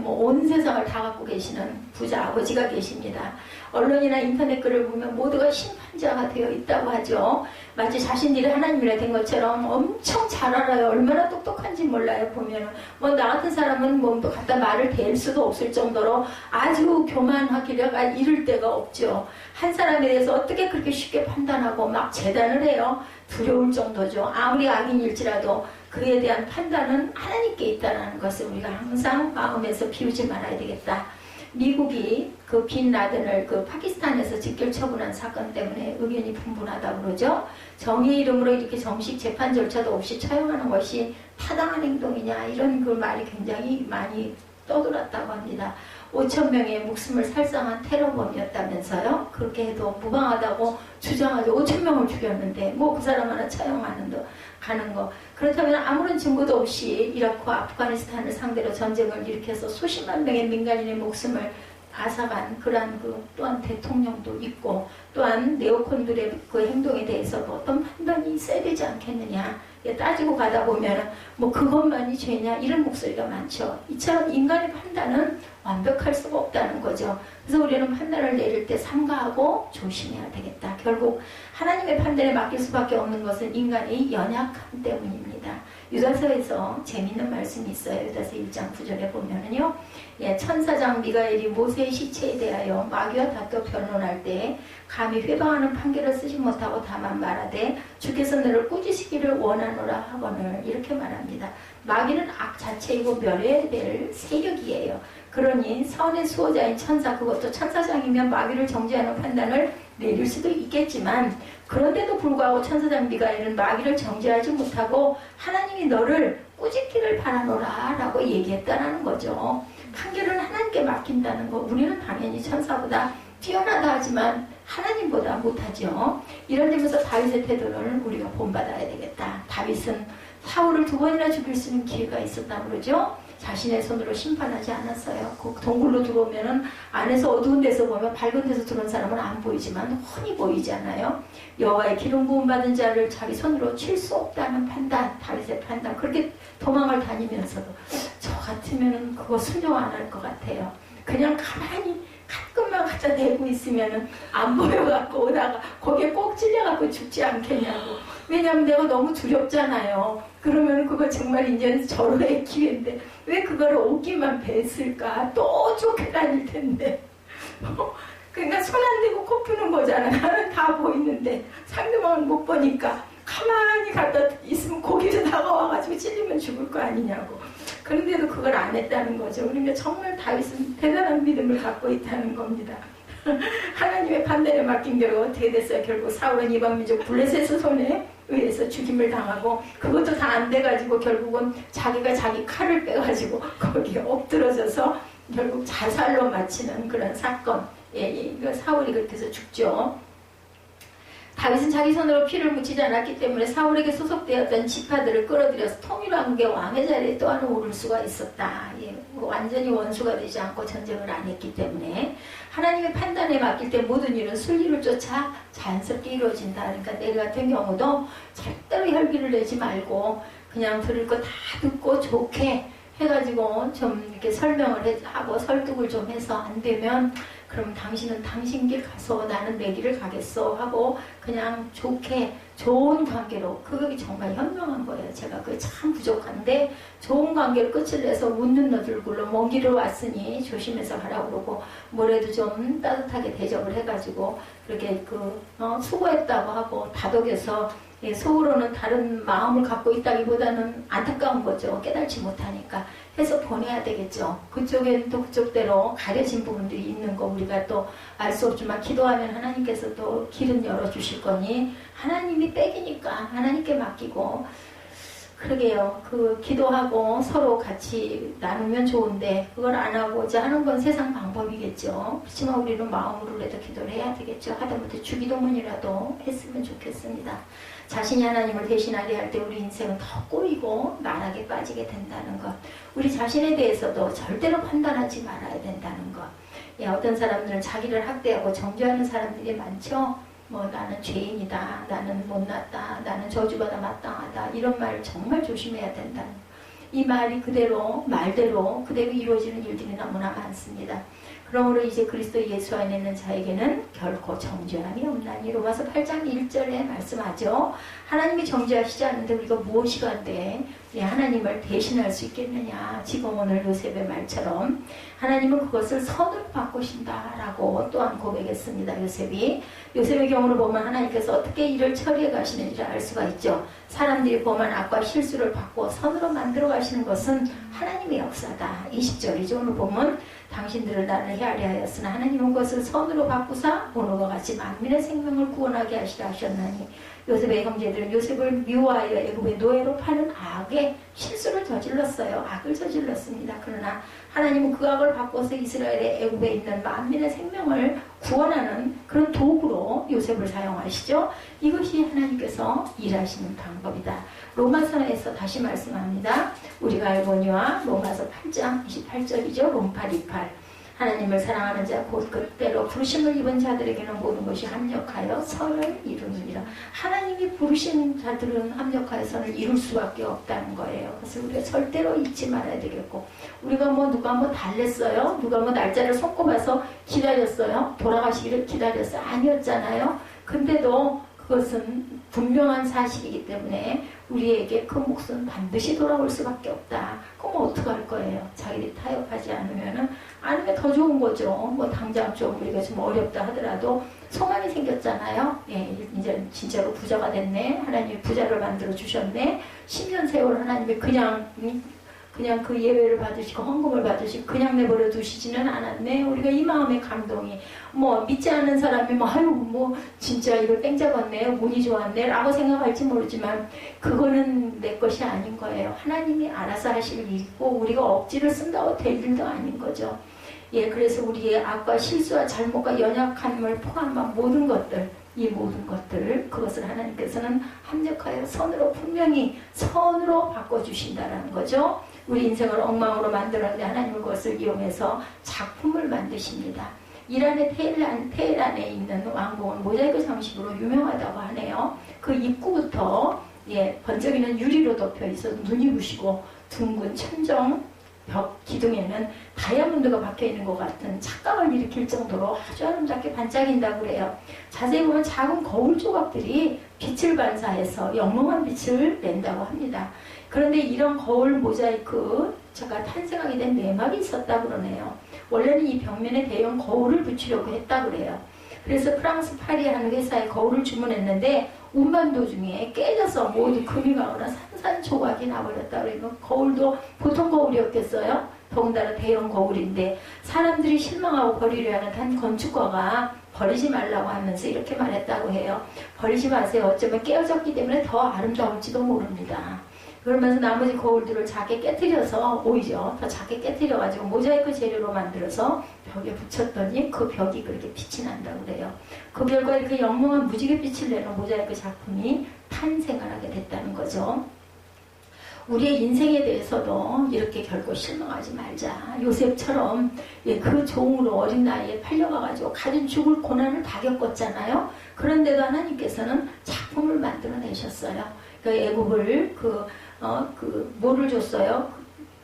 온 세상을 다 갖고 계시는 부자 아버지가 계십니다. 언론이나 인터넷 글을 보면 모두가 심판자가 되어 있다고 하죠. 마치 자신들이 하나님이라 된 것처럼 엄청 잘 알아요. 얼마나 똑똑한지 몰라요. 보면 나 같은 사람은 또 갖다 말을 댈 수도 없을 정도로 아주 교만하기가 이를 데가 없죠. 한 사람에 대해서 어떻게 그렇게 쉽게 판단하고 막 재단을 해요. 두려울 정도죠. 아무리 악인일지라도 그에 대한 판단은 하나님께 있다는 것을 우리가 항상 마음에서 비우지 말아야 되겠다. 미국이 그 빈 라덴을 그 파키스탄에서 직결 처분한 사건 때문에 의견이 분분하다고 그러죠. 정의 이름으로 이렇게 정식 재판 절차도 없이 처형하는 것이 타당한 행동이냐 이런 그 말이 굉장히 많이 떠돌았다고 합니다. 5,000명의 목숨을 살상한 테러범이었다면서요. 그렇게 해도 무방하다고 주장하죠. 5,000명을 죽였는데 그 사람 하나 가는 거. 그렇다면 아무런 증거도 없이 이라크와 아프가니스탄을 상대로 전쟁을 일으켜서 수십만 명의 민간인의 목숨을 앗아간 그러한 또한 대통령도 있고, 또한 네오콘들의 그 행동에 대해서 어떤 판단이 있어야 되지 않겠느냐, 따지고 가다 보면 뭐 그것만이 죄냐, 이런 목소리가 많죠. 이처럼 인간의 판단은 완벽할 수가 없다는 거죠. 그래서 우리는 판단을 내릴 때 삼가하고 조심해야 되겠다. 결국 하나님의 판단에 맡길 수밖에 없는 것은 인간의 연약함 때문입니다. 유다서에서 재밌는 말씀이 있어요. 유다서 1장 9절에 보면은요, 천사장 미가엘이 모세의 시체에 대하여 마귀와 다투어 변론할 때 감히 회방하는 판결을 쓰지 못하고 다만 말하되 주께서 너를 꾸짖으시기를 원하노라 하거늘, 이렇게 말합니다. 마귀는 악 자체이고 멸해야 될 세력이에요. 그러니 선의 수호자인 천사, 그것도 천사장이면 마귀를 정죄하는 판단을 내릴 수도 있겠지만, 그런데도 불구하고 천사장 미가엘은 마귀를 정죄하지 못하고 하나님이 너를 꾸짖기를 바라노라 라고 얘기했다는 거죠. 판결은 하나님께 맡긴다는 거. 우리는 당연히 천사보다 뛰어나다 하지만 하나님보다 못하죠. 이런 점에서 다윗의 태도를 우리가 본받아야 되겠다. 다윗은 사울을 2번이나 죽일 수 있는 기회가 있었다고 그러죠. 자신의 손으로 심판하지 않았어요. 그 동굴로 들어오면은 안에서 어두운 데서 보면 밝은 데서 들어온 사람은 안 보이지만 훤히 보이잖아요. 여호와의 기름 부음 받은 자를 자기 손으로 칠 수 없다는 판단, 다윗의 판단. 그렇게 도망을 다니면서도 저 같으면은 그거 순종 안 할 것 같아요. 그냥 가만히 가끔만 갖다 대고 있으면은 안 보여갖고 오다가 거기에 꼭 찔려갖고 죽지 않겠냐고. 왜냐면 내가 너무 두렵잖아요. 그러면 그거 정말 이제는 절호의 기회인데 왜 그거를 오기만 뱄을까? 또 쫓겨다닐 텐데. 그러니까 손 안 대고 코 푸는 거잖아. 나는 다 보이는데 상대방은 못 보니까 가만히 갖다 있으면 거기로 다가와가지고 찔리면 죽을 거 아니냐고. 그런데도 그걸 안 했다는 거죠. 그러니까 정말 다윗은 대단한 믿음을 갖고 있다는 겁니다. 하나님의 판단에 맡긴 결과 어떻게 됐어요? 결국 사울은 이방민족 블레셋의 손에 의해서 죽임을 당하고, 그것도 다 안 돼가지고 결국은 자기가 자기 칼을 빼가지고 거기에 엎드러져서 결국 자살로 마치는 그런 사건. 사울이 그렇게 해서 죽죠. 다윗은 자기 손으로 피를 묻히지 않았기 때문에 사울에게 소속되었던 지파들을 끌어들여서 통일한 게 왕의 자리에 또한 오를 수가 있었다. 완전히 원수가 되지 않고 전쟁을 안 했기 때문에 하나님의 판단에 맡길 때 모든 일은 순리를 쫓아 자연스럽게 이루어진다. 그러니까 내일 같은 경우도 절대로 혈기를 내지 말고 그냥 들을 거 다 듣고 좋게 해가지고 좀 이렇게 설명을 하고 설득을 좀 해서, 안 되면 그럼 당신은 당신 길 가서 나는 내 길을 가겠어 하고 그냥 좋게 좋은 관계로, 그게 정말 현명한 거예요. 제가 그게 참 부족한데 좋은 관계로 끝을 내서 웃는 너들굴로 먼 길을 왔으니 조심해서 가라고 그러고, 뭐래도 좀 따뜻하게 대접을 해가지고 그렇게 수고했다고 하고 다독여서, 속으로는 다른 마음을 갖고 있다기보다는 안타까운 거죠. 깨달지 못하니까 해서 보내야 되겠죠. 그쪽에는 또 그쪽대로 가려진 부분들이 있는 거 우리가 또 알 수 없지만 기도하면 하나님께서 또 길은 열어주실 거니 하나님이 백이니까 하나님께 맡기고, 그러게요. 기도하고 서로 같이 나누면 좋은데 그걸 안 하고자 하는 건 세상 방법이겠죠. 그렇지만 우리는 마음으로라도 기도를 해야 되겠죠. 하다못해 주기도문이라도 했으면 좋겠습니다. 자신이 하나님을 대신하게 할 때 우리 인생은 더 꼬이고 나락에 빠지게 된다는 것. 우리 자신에 대해서도 절대로 판단하지 말아야 된다는 것. 어떤 사람들은 자기를 학대하고 정죄하는 사람들이 많죠. 나는 죄인이다, 나는 못났다, 나는 저주받아 마땅하다, 이런 말 정말 조심해야 된다는 것. 이 말이 말대로 그대로 이루어지는 일들이 너무나 많습니다. 그러므로 이제 그리스도 예수 안에 있는 자에게는 결코 정죄함이 없나니, 로마서 8장 1절에 말씀하죠. 하나님이 정죄하시지 않는데 우리가 무엇이 간데 하나님을 대신할 수 있겠느냐. 지금 오늘 요셉의 말처럼 하나님은 그것을 선으로 바꾸신다라고 또한 고백했습니다. 요셉의 경우를 보면 하나님께서 어떻게 일을 처리해 가시는지를 알 수가 있죠. 사람들이 범한 악과 실수를 바꿔 선으로 만들어 가시는 것은 하나님의 역사다. 20절이죠. 오늘 보면 당신들을 나를 헤아려 하였으나 하나님은 그것을 선으로 바꾸사 오늘과 같이 만민의 생명을 구원하게 하시라 하셨나니, 요셉의 형제들은 요셉을 미워하여 애굽의 노예로 파는 악의 실수를 저질렀어요. 악을 저질렀습니다. 그러나 하나님은 그 악을 바꿔서 이스라엘의 애굽에 있는 만민의 생명을 구원하는 그런 도구로 요셉을 사용하시죠. 이것이 하나님께서 일하시는 방법이다. 로마서에서 다시 말씀합니다. 우리가 알거니와 로마서 8장 28절이죠. 롬8 28. 하나님을 사랑하는 자 곧 그때로 부르심을 입은 자들에게는 모든 것이 합력하여 선을 이루느니라. 하나님이 부르신 자들은 합력하여 선을 이룰 수밖에 없다는 거예요. 그래서 우리가 절대로 잊지 말아야 되겠고, 우리가 뭐 누가 뭐 달랬어요? 누가 뭐 날짜를 손꼽아서 기다렸어요? 돌아가시기를 기다렸어요? 아니었잖아요. 근데도 그것은 분명한 사실이기 때문에 우리에게 그 몫은 반드시 돌아올 수밖에 없다. 그럼 어떡할 거예요? 자기들이 타협하지 않으면 더 좋은 거죠. 뭐 당장 좀 우리가 좀 어렵다 하더라도 소망이 생겼잖아요. 예, 이제 진짜로 부자가 됐네. 하나님이 부자를 만들어 주셨네. 10년 세월 하나님이 그냥 그 예배를 받으시고 헌금을 받으시고 그냥 내버려 두시지는 않았네. 우리가 이 마음의 감동이 뭐 믿지 않는 사람이 뭐 아유 뭐 진짜 이걸 땡 잡았네, 운이 좋았네 라고 생각할지 모르지만 그거는 내 것이 아닌 거예요. 하나님이 알아서 하실 일이고 우리가 억지를 쓴다고 될 일도 아닌 거죠. 예, 그래서 우리의 악과 실수와 잘못과 연약함을 포함한 모든 것들, 이 모든 것들, 그것을 하나님께서는 합력하여 선으로, 분명히 선으로 바꿔주신다는 거죠. 우리 인생을 엉망으로 만들었는데 하나님은 그것을 이용해서 작품을 만드십니다. 이란의 테헤란에 있는 왕궁은 모자이크 장식으로 유명하다고 하네요. 그 입구부터 번쩍이는 유리로 덮여 있어 눈이 부시고 둥근 천정 벽 기둥에는 다이아몬드가 박혀있는 것 같은 착각을 일으킬 정도로 아주 아름답게 반짝인다고 그래요. 자세히 보면 작은 거울 조각들이 빛을 반사해서 영롱한 빛을 낸다고 합니다. 그런데 이런 거울 모자이크가 탄생하게 된 내막이 있었다고 그러네요. 원래는 이 벽면에 대형 거울을 붙이려고 했다고 그래요. 그래서 프랑스 파리의 한 회사에 거울을 주문했는데 운반 도중에 깨져서 모두 금이 가거나 산산조각이 나버렸다. 그러니까 거울도 보통 거울이었겠어요? 더군다나 대형 거울인데 사람들이 실망하고 버리려 하는 한 건축가가 버리지 말라고 하면서 이렇게 말했다고 해요. 버리지 마세요. 어쩌면 깨어졌기 때문에 더 아름다울지도 모릅니다. 그러면서 나머지 거울들을 작게 깨트려서 오히려 더 작게 깨트려가지고 모자이크 재료로 만들어서 벽에 붙였더니 그 벽이 그렇게 빛이 난다고 그래요. 그 벽과 이렇게 영롱한 무지개 빛을 내는 모자이크 작품이 탄생을 하게 됐다는 거죠. 우리의 인생에 대해서도 이렇게 결코 실망하지 말자. 요셉처럼 그 종으로 어린 나이에 팔려가가지고 가진 죽을 고난을 다 겪었잖아요. 그런데도 하나님께서는 작품을 만들어내셨어요. 그 애굽을 뭐를 줬어요?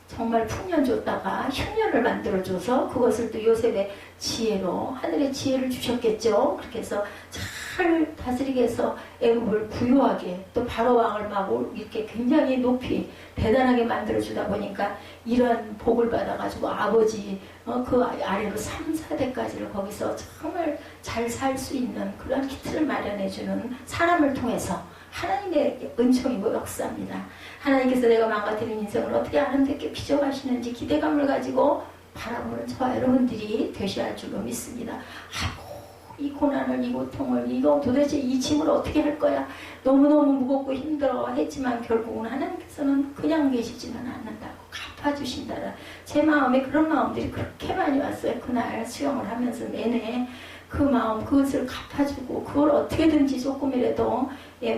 정말 풍년 줬다가 흉년을 만들어줘서 그것을 또 요셉의 지혜로 하늘의 지혜를 주셨겠죠. 그렇게 해서 잘 다스리게 해서 애굽을 부유하게 또 바로 왕을 막 이렇게 굉장히 높이 대단하게 만들어주다 보니까 이런 복을 받아가지고 아버지 그 아래로 3, 4대까지를 거기서 정말 잘 살 수 있는 그런 기틀을 마련해주는 사람을 통해서 하나님의 은총이고 역사입니다. 하나님께서 내가 망가뜨린 인생을 어떻게 아름답게 빚어가시는지 기대감을 가지고 바라보는 저와 여러분들이 되셔야 할 줄로 믿습니다. 아이고 이 고난을, 이 고통을, 이거 도대체 이 짐을 어떻게 할 거야? 너무너무 무겁고 힘들어 했지만 결국은 하나님께서는 그냥 계시지는 않는다고 갚아주신다라. 제 마음에 그런 마음들이 그렇게 많이 왔어요. 그날 수영을 하면서 내내 그 마음, 그것을 갚아주고 그걸 어떻게든지 조금이라도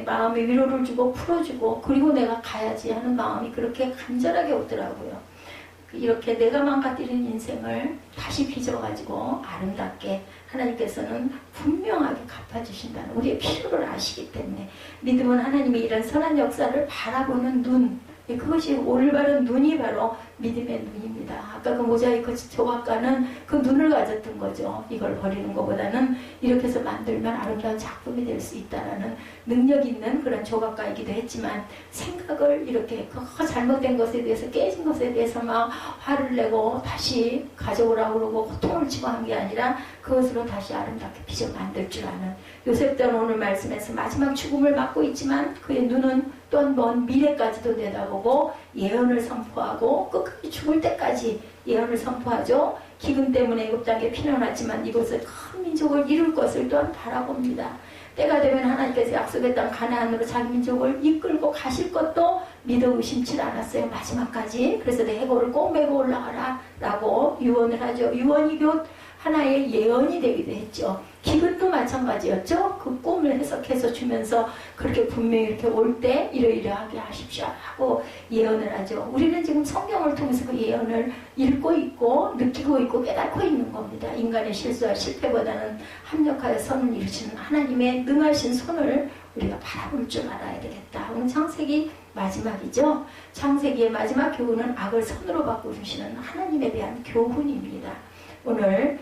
마음의 위로를 주고 풀어주고 그리고 내가 가야지 하는 마음이 그렇게 간절하게 오더라고요. 이렇게 내가 망가뜨린 인생을 다시 빚어가지고 아름답게 하나님께서는 분명하게 갚아주신다는 우리의 필요를 아시기 때문에 믿음은 하나님이 이런 선한 역사를 바라보는 눈, 그것이 올바른 눈이 바로 믿음의 눈입니다. 아까 그 모자이크 조각가는 그 눈을 가졌던 거죠. 이걸 버리는 것보다는 이렇게 해서 만들면 아름다운 작품이 될 수 있다라는 능력 있는 그런 조각가이기도 했지만 생각을 이렇게 그 잘못된 것에 대해서 깨진 것에 대해서 막 화를 내고 다시 가져오라고 그러고 고통을 치고 한 게 아니라 그것으로 다시 아름답게 빚어 만들 줄 아는 요셉 때는 오늘 말씀에서 마지막 죽음을 맞고 있지만 그의 눈은 또한 먼 미래까지도 내다보고 예언을 선포하고 끝까지 죽을 때까지 예언을 선포하죠. 기근 때문에 애굽 땅에 피난왔지만 이곳을 큰 민족을 이룰 것을 또한 바라봅니다. 때가 되면 하나님께서 약속의 땅 가나안으로 자기 민족을 이끌고 가실 것도 믿어 의심치 않았어요. 마지막까지. 그래서 내 해골을 꼭 메고 올라가라 라고 유언을 하죠. 유언이 곧 하나의 예언이 되기도 했죠. 기근도 마찬가지였죠. 그 꿈을 해석해서 주면서 그렇게 분명히 이렇게 올 때 이러이러하게 하십시오 하고 예언을 하죠. 우리는 지금 성경을 통해서 그 예언을 읽고 있고 느끼고 있고 깨닫고 있는 겁니다. 인간의 실수와 실패보다는 합력하여 선을 이루시는 하나님의 능하신 손을 우리가 바라볼 줄 알아야 되겠다. 오늘 창세기 마지막이죠. 창세기의 마지막 교훈은 악을 선으로 바꿔주시는 하나님에 대한 교훈입니다. 오늘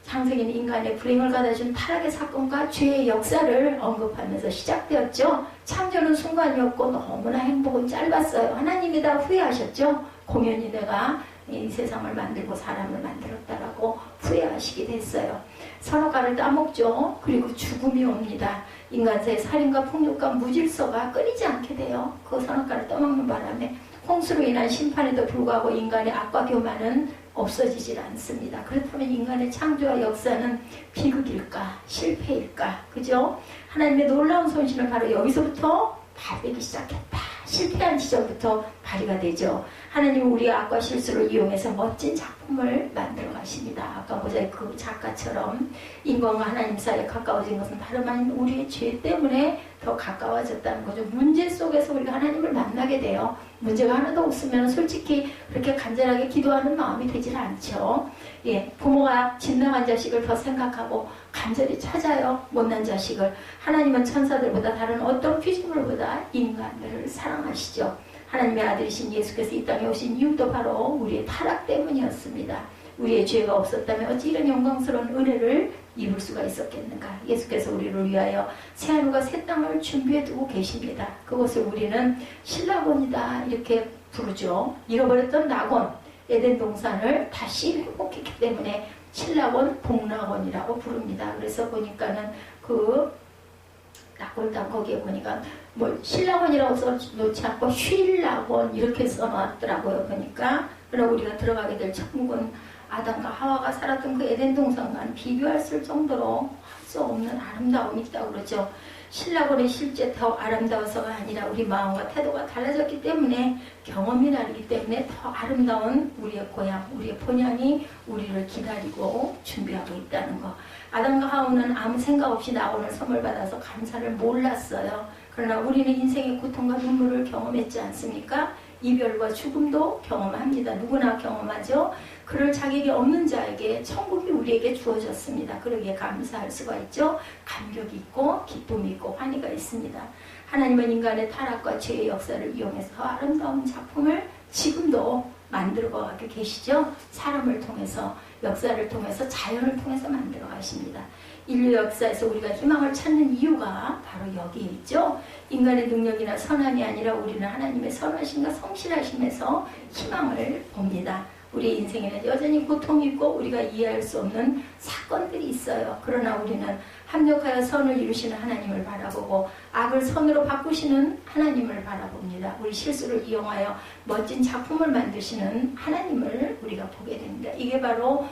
창세기는 인간의 불행을 가져준 타락의 사건과 죄의 역사를 언급하면서 시작되었죠. 창조는 순간이었고 너무나 행복은 짧았어요. 하나님이 다 후회하셨죠. 공연히 내가 이 세상을 만들고 사람을 만들었다라고 후회하시게 됐어요. 선악과를 따먹죠. 그리고 죽음이 옵니다. 인간사의 살인과 폭력과 무질서가 끊이지 않게 돼요. 그 선악과를 떠먹는 바람에 홍수로 인한 심판에도 불구하고 인간의 악과 교만은 없어지질 않습니다. 그렇다면 인간의 창조와 역사는 비극일까? 실패일까? 그죠? 하나님의 놀라운 손실은 바로 여기서부터 발휘되기 시작했다. 실패한 지점부터 발휘가 되죠. 하나님은 우리의 악과 실수를 이용해서 멋진 작품을 만들어 가십니다. 아까 모자이크 그 작가처럼 인간과 하나님 사이에 가까워진 것은 다름 아닌 우리의 죄 때문에 더 가까워졌다는 거죠. 문제 속에서 우리가 하나님을 만나게 돼요. 문제가 하나도 없으면 솔직히 그렇게 간절하게 기도하는 마음이 되질 않죠. 부모가 진당한 자식을 더 생각하고 간절히 찾아요. 못난 자식을. 하나님은 천사들보다 다른 어떤 피조물보다 인간들을 사랑하시죠. 하나님의 아들이신 예수께서 이 땅에 오신 이유도 바로 우리의 타락 때문이었습니다. 우리의 죄가 없었다면 어찌 이런 영광스러운 은혜를 입을 수가 있었겠는가. 예수께서 우리를 위하여 새하늘과 새 땅을 준비해 두고 계십니다. 그것을 우리는 신라곤이다 이렇게 부르죠. 잃어버렸던 낙원 에덴 동산을 다시 회복했기 때문에 신라곤 복락원이라고 부릅니다. 그래서 보니까는 그 낙골당 거기에 보니까 뭐 신라곤이라고 써놓지 않고 쉴라곤 이렇게 써놨더라고요. 보니까 그러나 우리가 들어가게 될 천국은 아담과 하와가 살았던 그 에덴 동산과는 비교할 수 정도로 할 수 없는 아름다움이 있다고 그러죠. 신라곤의 실제 더 아름다워서가 아니라 우리 마음과 태도가 달라졌기 때문에 경험이 다르기 때문에 더 아름다운 우리의 고향, 우리의 본향이 우리를 기다리고 준비하고 있다는 거. 아담과 하와는 아무 생각 없이 낙원을 선물 받아서 감사를 몰랐어요. 그러나 우리는 인생의 고통과 눈물을 경험했지 않습니까? 이별과 죽음도 경험합니다. 누구나 경험하죠. 그럴 자격이 없는 자에게 천국이 우리에게 주어졌습니다. 그러기에 감사할 수가 있죠. 감격이 있고 기쁨이 있고 환희가 있습니다. 하나님은 인간의 타락과 죄의 역사를 이용해서 더 아름다운 작품을 지금도 만들어 가고 계시죠. 사람을 통해서, 역사를 통해서, 자연을 통해서 만들어 가십니다. 인류 역사에서 우리가 희망을 찾는 이유가 바로 여기에 있죠. 인간의 능력이나 선함이 아니라 우리는 하나님의 선하심과 성실하심에서 희망을 봅니다. 우리 인생에는 여전히 고통이 있고 우리가 이해할 수 없는 사건들이 있어요. 그러나 우리는 합력하여 선을 이루시는 하나님을 바라보고 악을 선으로 바꾸시는 하나님을 바라봅니다. 우리 실수를 이용하여 멋진 작품을 만드시는 하나님을 우리가 보게 됩니다. 이게 바로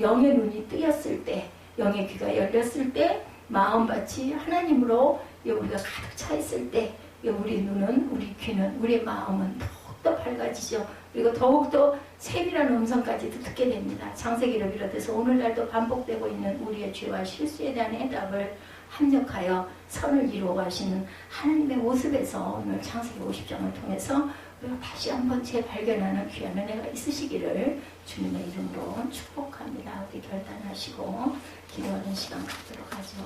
영의 눈이 뜨였을 때, 영의 귀가 열렸을 때, 마음밭이 하나님으로 우리가 가득 차 있을 때 우리 눈은, 우리 귀는, 우리의 마음은 더욱더 밝아지죠. 그리고 더욱더 세밀한 음성까지도 듣게 됩니다. 창세기를 비롯해서 오늘날도 반복되고 있는 우리의 죄와 실수에 대한 해답을 합력하여 선을 이루어 가시는 하나님의 모습에서 오늘 창세기 50장을 통해서 우리가 다시 한번 재발견하는 귀한 은혜가 있으시기를 주님의 이름으로 축복합니다. 우리 결단하시고 기도하는 시간 갖도록 하죠.